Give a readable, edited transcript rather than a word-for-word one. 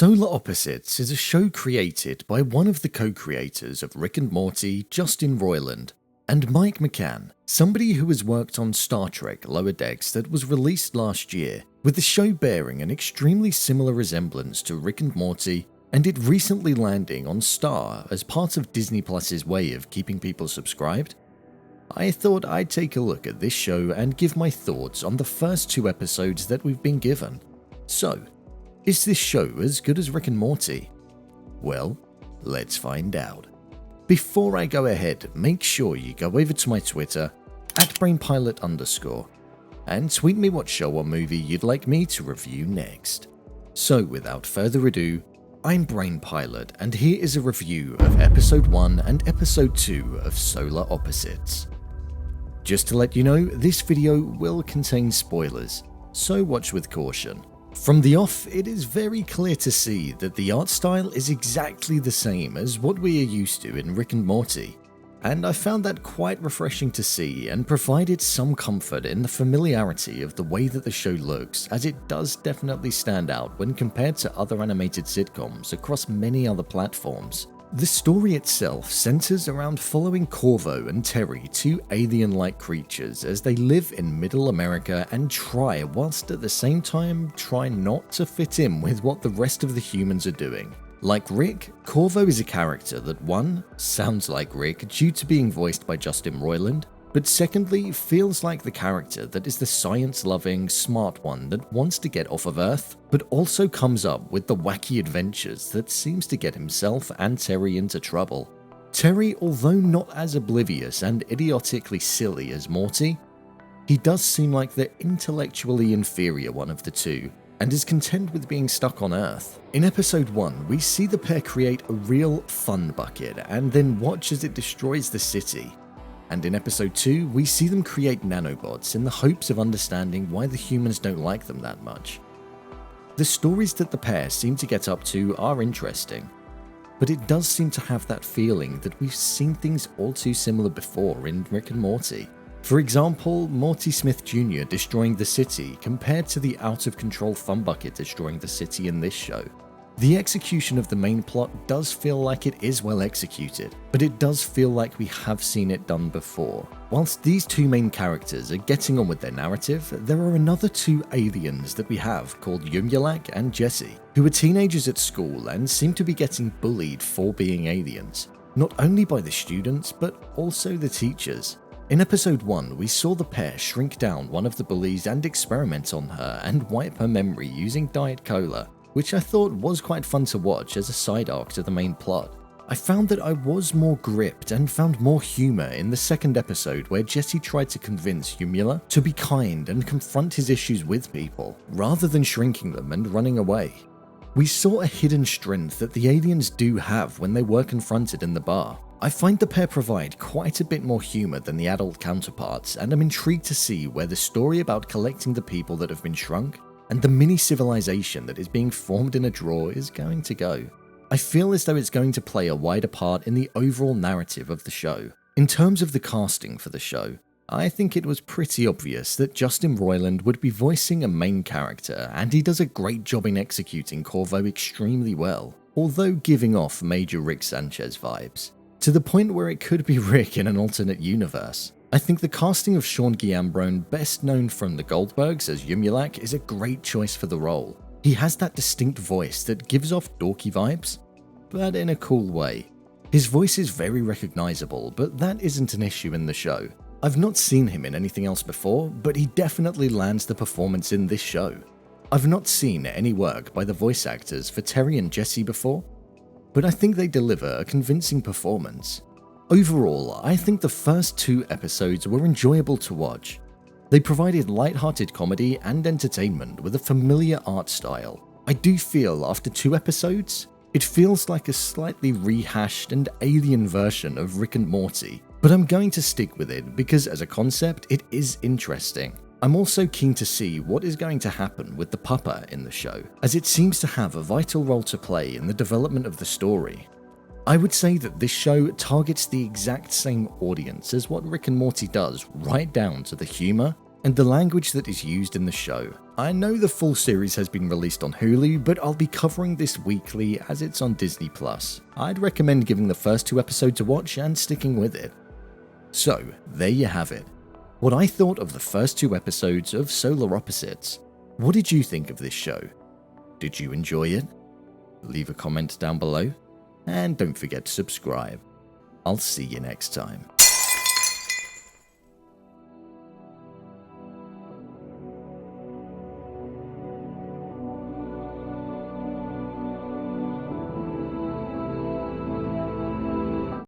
Solar Opposites is a show created by one of the co-creators of Rick and Morty, Justin Roiland, and Mike McCann, somebody who has worked on Star Trek Lower Decks that was released last year, with the show bearing an extremely similar resemblance to Rick and Morty, and it recently landing on Star as part of Disney Plus's way of keeping people subscribed. I thought I'd take a look at this show and give my thoughts on the first 2 episodes that we've been given. So, is this show as good as Rick and Morty? Well, let's find out. Before I go ahead, make sure you go over to my Twitter, @BrainPilot_, and tweet me what show or movie you'd like me to review next. So without further ado, I'm BrainPilot, and here is a review of Episode 1 and Episode 2 of Solar Opposites. Just to let you know, this video will contain spoilers, so watch with caution. From the off, it is very clear to see that the art style is exactly the same as what we are used to in Rick and Morty, and I found that quite refreshing to see and provided some comfort in the familiarity of the way that the show looks, as it does definitely stand out when compared to other animated sitcoms across many other platforms. The story itself centers around following Korvo and Terry, 2 alien-like creatures, as they live in Middle America and try, whilst at the same time try not to fit in with what the rest of the humans are doing. Like Rick, Korvo is a character that 1. Sounds like Rick due to being voiced by Justin Roiland, but secondly feels like the character that is the science-loving, smart one that wants to get off of Earth, but also comes up with the wacky adventures that seems to get himself and Terry into trouble. Terry, although not as oblivious and idiotically silly as Morty, he does seem like the intellectually inferior one of the two, and is content with being stuck on Earth. In Episode 1, we see the pair create a real fun bucket and then watch as it destroys the city. And in Episode 2, we see them create nanobots in the hopes of understanding why the humans don't like them that much. The stories that the pair seem to get up to are interesting, but it does seem to have that feeling that we've seen things all too similar before in Rick and Morty. For example, Morty Smith Jr. destroying the city compared to the out-of-control fun bucket destroying the city in this show. The execution of the main plot does feel like it is well executed, but it does feel like we have seen it done before. Whilst these 2 main characters are getting on with their narrative, there are another 2 aliens that we have called Yumyulack and Jessy, who are teenagers at school and seem to be getting bullied for being aliens, not only by the students but also the teachers. In Episode 1, we saw the pair shrink down one of the bullies and experiment on her and wipe her memory using Diet Cola, which I thought was quite fun to watch as a side arc to the main plot. I found that I was more gripped and found more humour in the second episode where Jessy tried to convince Yumyulack to be kind and confront his issues with people, rather than shrinking them and running away. We saw a hidden strength that the aliens do have when they were confronted in the bar. I find the pair provide quite a bit more humour than the adult counterparts, and I'm intrigued to see where the story about collecting the people that have been shrunk and the mini-civilization that is being formed in a drawer is going to go. I feel as though it's going to play a wider part in the overall narrative of the show. In terms of the casting for the show, I think it was pretty obvious that Justin Roiland would be voicing a main character, and he does a great job in executing Korvo extremely well, although giving off major Rick Sanchez vibes, to the point where it could be Rick in an alternate universe. I think the casting of Sean Giambrone, best known from The Goldbergs as Yumyulack, is a great choice for the role. He has that distinct voice that gives off dorky vibes, but in a cool way. His voice is very recognizable, but that isn't an issue in the show. I've not seen him in anything else before, but he definitely lands the performance in this show. I've not seen any work by the voice actors for Terry and Jessy before, but I think they deliver a convincing performance. Overall, I think the first 2 episodes were enjoyable to watch. They provided light-hearted comedy and entertainment with a familiar art style. I do feel after 2 episodes, it feels like a slightly rehashed and alien version of Rick and Morty, but I'm going to stick with it because as a concept, it is interesting. I'm also keen to see what is going to happen with the pupper in the show, as it seems to have a vital role to play in the development of the story. I would say that this show targets the exact same audience as what Rick and Morty does, right down to the humour and the language that is used in the show. I know the full series has been released on Hulu, but I'll be covering this weekly as it's on Disney+. I'd recommend giving the first 2 episodes a watch and sticking with it. So, there you have it. What I thought of the first 2 episodes of Solar Opposites. What did you think of this show? Did you enjoy it? Leave a comment down below, and don't forget to subscribe. I'll see you next time.